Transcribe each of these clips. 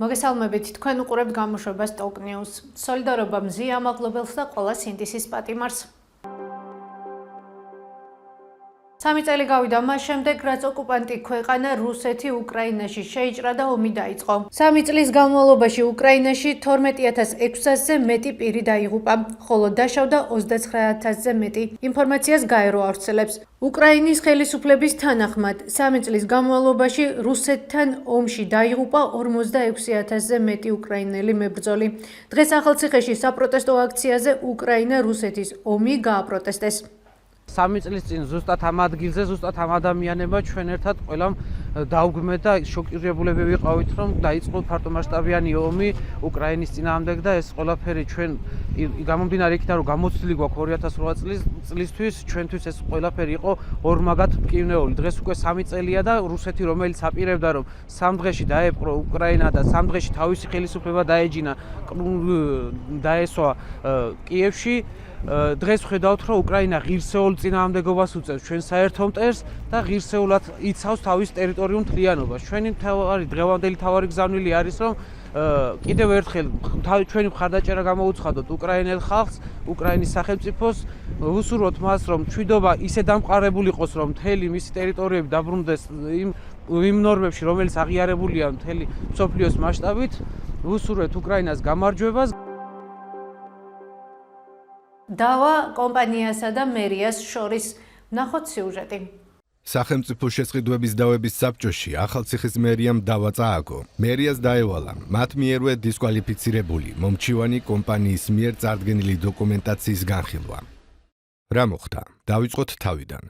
მოგესალმებით, თქვენ უყურებთ გამოშვებას Top News. Სოლიდარობა მზია ამაღლებელს და ყველა სინდისის პატიმარს. 3 წელი გავიდა მას შემდეგ, რაც ოკუპანტი ქვეყანა რუსეთი უკრაინაში შეიჭრა და ომი დაიწყო. 3 წლის განმავლობაში უკრაინაში 12600-ზე მეტი პირი დაიღუპა, ხოლო დაშავდა 29000-ზე მეტი. ინფორმაციას გაერო ავრცელებს. უკრაინის ხელისუფლების თანახმად, 3 წლის განმავლობაში რუსეთთან ომში დაიღუპა 46000-ზე მეტი უკრაინელი მებრძოლი. დღეს ახალციხეში საპროტესტო აქციაზე უკრაინა-რუსეთის ომი გააპროტესტეს. 3 წლის წინ ზუსტად ამ ადგილზე, ზუსტად ამ ადამიანებმა ჩვენ ერთად ყველამ დაუგმეთ და შოკირებულები ვიყავით, რომ დაიწყო ფართომასშტაბიანი ომი უკრაინის წინააღმდეგ და ეს ყველაფერი ჩვენ გამომდინარე იქიდან, რომ გამოცდილი გვაქვს 2008 წლისთვის, ჩვენთვის ეს ყველაფერი იყო ორმაგად მტკივნეული. დღეს უკვე 3 წელია და რუსეთი, რომელიც აპირებდა, რომ 3 დღეში დაეპყრო უკრაინა და 3 დღეში თავისი ხელისუფლება დაესვა კიევში, დღეს ხედავთ, რომ უკრაინა ღირსეულ წინააღმდეგობას უწევს ჩვენ საერთო მტერს და ღირსეულად იცავს თავის ტერიტორიულ მთლიანობას. ჩვენი დღევანდელი თავარი გზავნილი არის, რომ კიდევ ერთხელ ჩვენი მხარდაჭერა გამოუცხადოთ უკრაინელ ხალხს, უკრაინის სახელმწიფოს, ვუსურვოთ მას, რომ მშვიდობა ისე დამყარებული იყოს, რომ მთელი მისი ტერიტორიები დაბრუნდეს იმ ნორმებში, რომელიც აღიარებულია მთელი მსოფლიოს მასშტაბით, ვუსურვეთ უკრაინას გამარჯვებას. დავა კომპანიასა და მერიას შორის ნახოთ სიუჟეტი. სახელმწიფო შესყიდვების დავების საბჭოში ახალციხის მერიამ დავა წააგო. მერიას დაევალა მათ მიერვე დისკვალიფიცირებული მომჩივანი კომპანიის მიერ წარდგენილი დოკუმენტაციის განხილვა. რა მოხდა? დავიწყოთ თავიდან.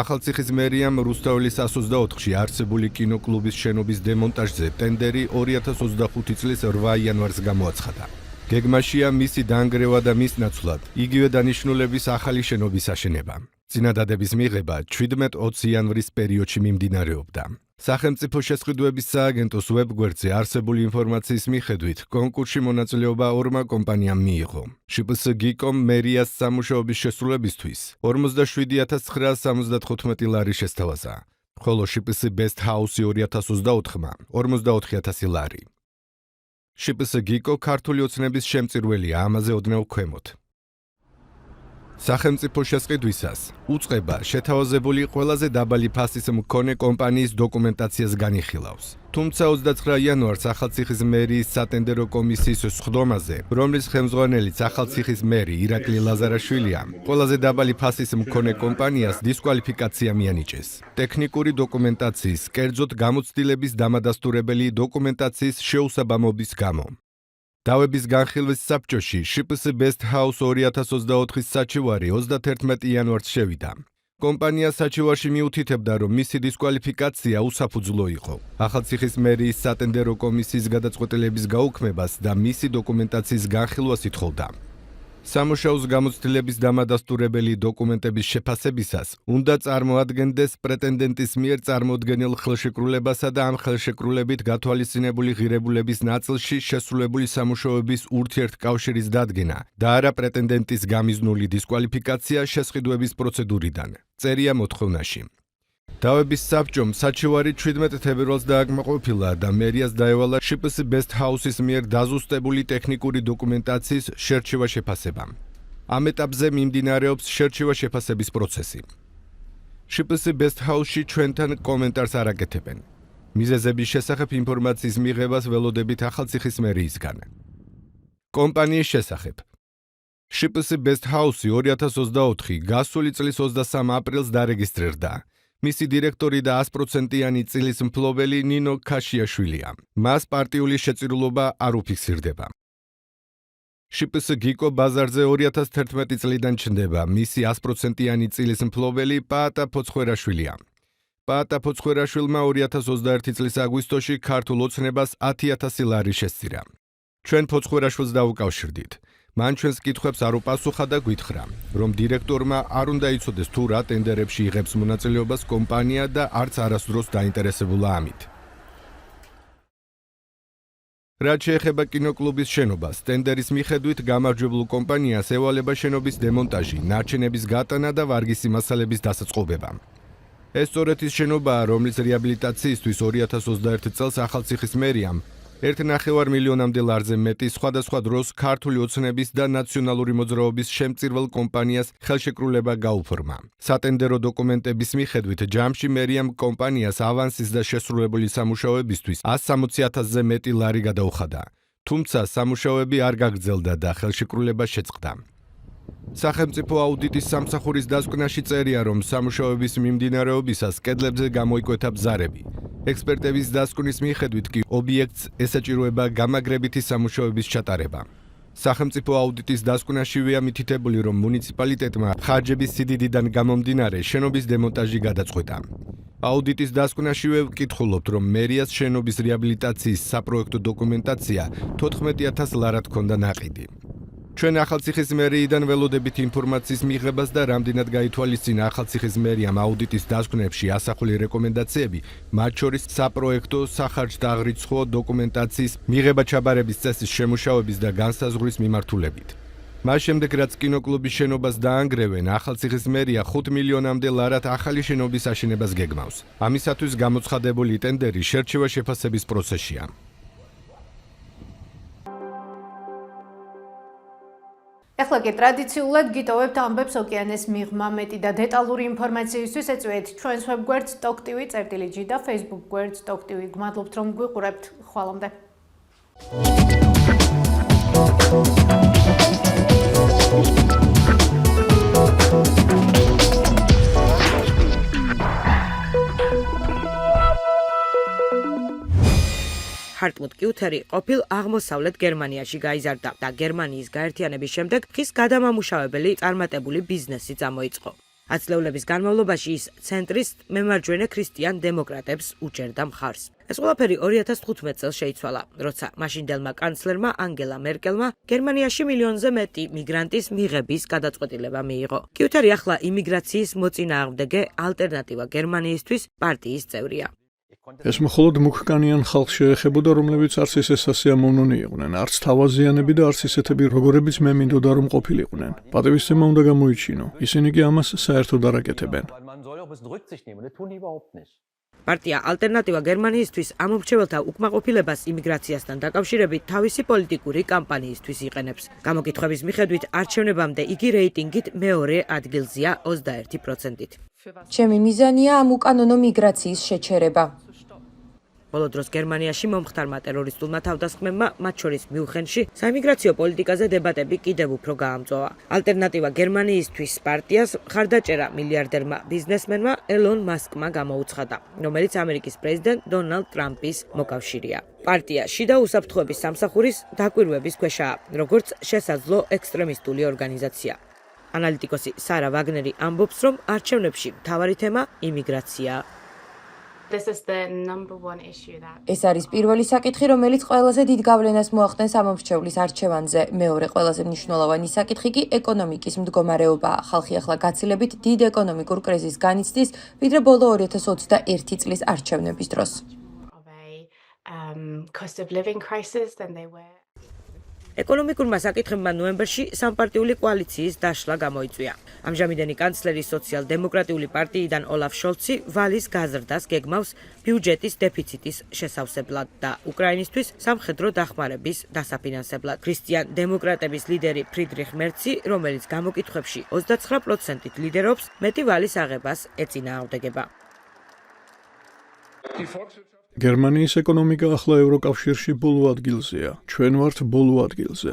ახალციხის მერიამ რუსთაველის 124-ში არსებული კინოკლუბის შენობის დემონტაჟზე ტენდერი 2025 წლის 8 იანვარს გამოაცხადა. გეგმაშია მისი დანგრევა და მის ნაცვლად იგივე დანიშნულების ახალი შენობის აშენება. წინადადების მიღება 17-20 იანვრის პერიოდში მიმდინარეობდა. სახელმწიფო შესყიდვების სააგენტოს ვებგვერდზე არსებული ინფორმაციის მიხედვით, კონკურსში მონაწილეობა 2 კომპანიამ მიიღო. შპს გიკომ მერიას სამუშაოების შესრულებისთვის 47975 ლარი შესთავაზა, ხოლო შპს ბესტ ჰაუსი 2024-მა 44000 ლარი. შპს გიკო ქართული ოცნების შემწირველია, ამაზე ოდნავ ქვემოთ. სახელმწიფო შესყიდვისას უწყება შეთავაზებული ყველაზე დაბალი ფასის მქონე კომპანიის დოკუმენტაციას განიხილავს. თუმცა 29 იანვარს ახალციხის მერიის სატენდერო კომისიის სხდომაზე, რომლის ხელმძღვანელიც ახალციხის მერი ირაკლი ლაზარაშვილია, ყველაზე დაბალი ფასის მქონე კომპანიას დისკვალიფიკაცია მიანიჭეს. ტექნიკური დოკუმენტაციის, კერძოდ გამოცდილების დამადასტურებელი დოკუმენტაციის შეუსაბამობის გამო. დავების განხილვის საბჭოში შპს ბესტ ჰაუს 2024-ის საჩივარი 31 იანვარს შევიდა. კომპანია საჩივარში მიუთითებდა, რომ მისი დისკვალიფიკაცია უსაფუძვლო იყო. ახალციხის მერიის სატენდერო კომისიის გადაწყვეტილების გაუქმებას და მისი დოკუმენტაციის განხილვას ითხოვდა. სამუშაოს გამოცდილების დამადასტურებელი დოკუმენტების შეფასებისას უნდა წარმოადგენდეს პრეტენდენტის მიერ წარმოდგენილ ხელშეკრულებასა და ამ ხელშეკრულებით გათვალისწინებული ღირებულების ნაწილში შესრულებული სამუშაოების ურთიერთკავშირის დადგენა და არა პრეტენდენტის გამიზნული დისკვალიფიკაცია შესყიდვების პროცედურიდან. წერია მოთხოვნაში. დავების საბჭომ საჩივარი 17 თებერვალს დააკმაყოფილა და მერიას დაევალა შპს ბესტ ჰაუსის მიერ დაზუსტებული ტექნიკური დოკუმენტაციის შერჩევა შეფასება. ამ ეტაპზე მიმდინარეობს შერჩევა შეფასების პროცესი. შპს ბესტ ჰაუსში ჩვენთან კომენტარს არ აკეთებენ. მიზეზების შესახებ ინფორმაციის მიღებას ველოდებით ახალციხის მერიისგან. კომპანიის შესახებ. შპს ბესტ ჰაუსი 2024 გასული წლის 23 აპრილს დარეგისტრირდა. მისი დირექტორი და 100%-იანი წილის მფლობელი ნინო ქაშიაშვილია. მას პარტიული შეწირულობა არ უფიქსირდება. შპს გიკო ბაზარზე 2011 წლიდან ჩნდება. მისი 100%-იანი წილის მფლობელი პაატა ფოცხვერაშვილია. პაატა ფოცხვერაშვილმა 2021 წლის აგვისტოში ქართულ ოცნებას 10000 ლარი შესწირა. ჩვენ ფოცხვერაშვილს დავუკავშირდით. მან ჩვენს კითხვებს არ უპასუხა და გვითხრა, რომ დირექტორმა არ უნდა იცოდეს თუ რა ტენდერებში იღებს მონაწილეობას კომპანია და არც არასდროს დაინტერესებულა ამით. რაც შეეხება კინოკლუბის შენობას, ტენდერის მიხედვით გამარჯვებულ კომპანიას ევალება შენობის დემონტაჟი, ნარჩენების გატანა და ვარგისი მასალების დასაწყობება. ეს სწორედ ის შენობაა, რომლის რეაბილიტაციისთვის 2021 წელს ახალციხის მერიამ 1,5 მილიონამდე ლარზე მეტი სხვადასხვა დროს ქართული ოცნების და ნაციონალური მოძრაობის შემწირველ კომპანიას ხელშეკრულება გაუფორმა. სატენდერო დოკუმენტების მიხედვით ჯამში მერიამ კომპანიას ავანსის და შესრულებული სამუშაოებისთვის 160,000-ზე მეტი ლარი გადაუხადა. თუმცა სამუშაოები არ გაგრძელდა და ხელშეკრულება შეწყდა. სახელმწიფო აუდიტის სამსახურის დასკვნაში წერია, რომ სამუშაოების მიმდინარეობისას კედლებზე გამოიკვეთა ბზარები. ექსპერტების დასკვნის მიხედვით კი ობიექტს ესაჭიროება გამაგრებითი სამუშაოების ჩატარება. სახელმწიფო აუდიტის დასკვნაშივეა მითითებული, რომ მუნიციპალიტეტმა ხარჯების სიდიდიდან გამომდინარე შენობის დემონტაჟი გადაწყვეტა. აუდიტის დასკვნაშივე ვკითხულობთ, რომ მერიას შენობის რეაბილიტაციის საპროექტო დოკუმენტაცია 14,000 ლარად ჰქონდა ნაყიდი. ჩვენ ახალციხის მერიიდან ველოდებით ინფორმაციის მიღებას და რამდენად გაითვალისწინა ახალციხის მერიამ აუდიტის დასკვნებში ასახული რეკომენდაციები, მათ შორის საპროექტო, სახარჯ-დაღრიცხვა დოკუმენტაციის მიღება-ჩაბარების წესის შემუშავების და განსაზღვრის მიმართულებით. მას შემდეგ, რაც კინოკლუბის შენობას დაანგრევენ, ახალციხის მერია 5 მილიონამდე ლარად ახალი შენობის აშენებას გეგმავს. ამისათვის გამოცხადებული ტენდერი შერჩევა-შეფასების პროცესშია. ეხლა კი ტრადიციულად გიტოვებთ ამბებს ოკეანეს მიღმა მეტი და დეტალური ინფორმაციისთვის ეწვიეთ ჩვენს ვებგვერდს TokTV-G და Facebook გვერდს TokTV. გმადლობთ რომ გვიყურებთ. ხვალამდე. ჰარტმუტ კიუთერი ყოფილ აღმოსავლეთ გერმანიაში გაიზარდა და გერმანიის გაერთიანების შემდეგ ხის გადამამუშავებელი წარმატებული ბიზნესი წამოიწყო. ათწლეულების განმავლობაში ის ცენტრის მემარჯვენე ქრისტიან დემოკრატებს უჭერდა მხარს. ეს ყველაფერი 2015 წელს შეიცვალა, როცა მაშინდელმა კანცლერმა ანგელა მერკელმა გერმანიაში მილიონზე მეტი მიგრანტის მიღების გადაწყვეტილება მიიღო. კიუთერი ახლა იმიგრაციის მოწინააღმდეგე ალტერნატივა გერმანიისთვის პარტიის წევრია. ეს მხოლოდ მუქკანიან ხალხს შეეხებოდა, რომლებიც არც ისე სასიამოვნონი იყვნენ, არც თავაზიანები და არც ისეთები, როგორებიც მე მინდოდა რომ ყოფილიყვნენ. პატივისცემა უნდა გამოიჩინო. ისინი კი ამას საერთოდ არ აკეთებენ. პარტია ალტერნატივა გერმანიისთვის ამომრჩეველთა უკმაყოფილებას იმიგრაციასთან დაკავშირებით თავისი პოლიტიკური კამპანიისთვის იყენებს. გამოკითხვების მიხედვით არჩევნებამდე იგი რეიტინგით მეორე ადგილზეა 21%-ით. ჩემი მიზანია ამ უკანონო მიგრაციის შეჩერება. ბოლო დროს გერმანიაში მომხდარმა ტერორისტულმა თავდასხმებმა, მათ შორის მიუნხენში, საიმიგრაციო პოლიტიკაზე დებატები კიდევ უფრო გაამწვავა. ალტერნატივა გერმანიისთვის პარტიას მხარდაჭერა მილიარდერმა ბიზნესმენმა ელონ მასკმა გამოუცხადა, რომელიც ამერიკის პრეზიდენტ დონალდ ტრამპის მოკავშირეა. პარტია შიდა უსაფრთხოების სამსახურის დაკვირვების ქვეშაა, როგორც შესაძლო ექსტრემისტული ორგანიზაცია. ანალიტიკოსი სარა ვაგნერი ამბობს, რომ არჩევნებში მთავარი თემა იმიგრაციაა. ეს არის პირველი საკითხი, რომელიც ყველაზე დიდ გავლენას მოახდენს ამომრჩევლის არჩევანზე. მეორე ყველაზე მნიშვნელოვანი საკითხი კი ეკონომიკის მდგომარეობაა. ხალხი ახლა გაცილებით დიდ ეკონომიკურ კრიზისს განიცდის, ვიდრე ბოლო 2021 წლის არჩევნების დროს. ეკონომიკურმა საკითხებმა ნოემბერში სამპარტიული კოალიციის დაშლა გამოიწვია. ამჟამინდელი კანცლერი სოციალ-დემოკრატიული პარტიიდან ოლაფ შოლცი ვალის გაზრდას გეგმავს ბიუჯეტის დეფიციტის შესავსებლად და უკრაინისთვის სამხედრო დახმარების დასაფინანსებლად. ქრისტიან დემოკრატების ლიდერი ფრიდრიხ მერცი, რომელიც გამოკითხვებში 29%-ით ლიდერობს, მეტი ვალის აღებას ეწინააღმდეგება. გერმანიის ეკონომიკა ახლა ევროკავშირში ბოლო ადგილზეა. ჩვენ ვართ ბოლო ადგილზე.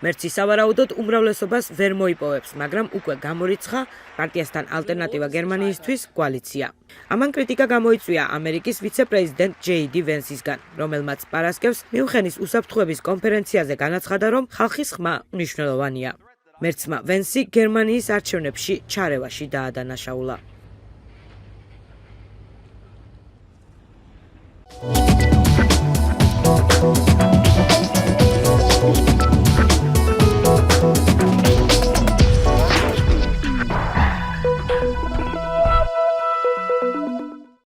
მერცი სავარაუდოდ უმრავლესობას ვერ მოიპოვებს, მაგრამ უკვე გამორიცხა პარტიასთან ალტერნატივა გერმანიისთვის კოალიცია. ამან კრიტიკა გამოიწვია ამერიკის ვიცე-პრეზიდენტ ჯეიდი ვენსისგან, რომელმაც პარასკევს მიუნხენის უსაფრთხოების კონფერენციაზე განაცხადა, რომ ხალხის ხმა მნიშვნელოვანია. მერცმა ვენსი გერმანიის არჩევნებში ჩარევაში დაადანაშაულა.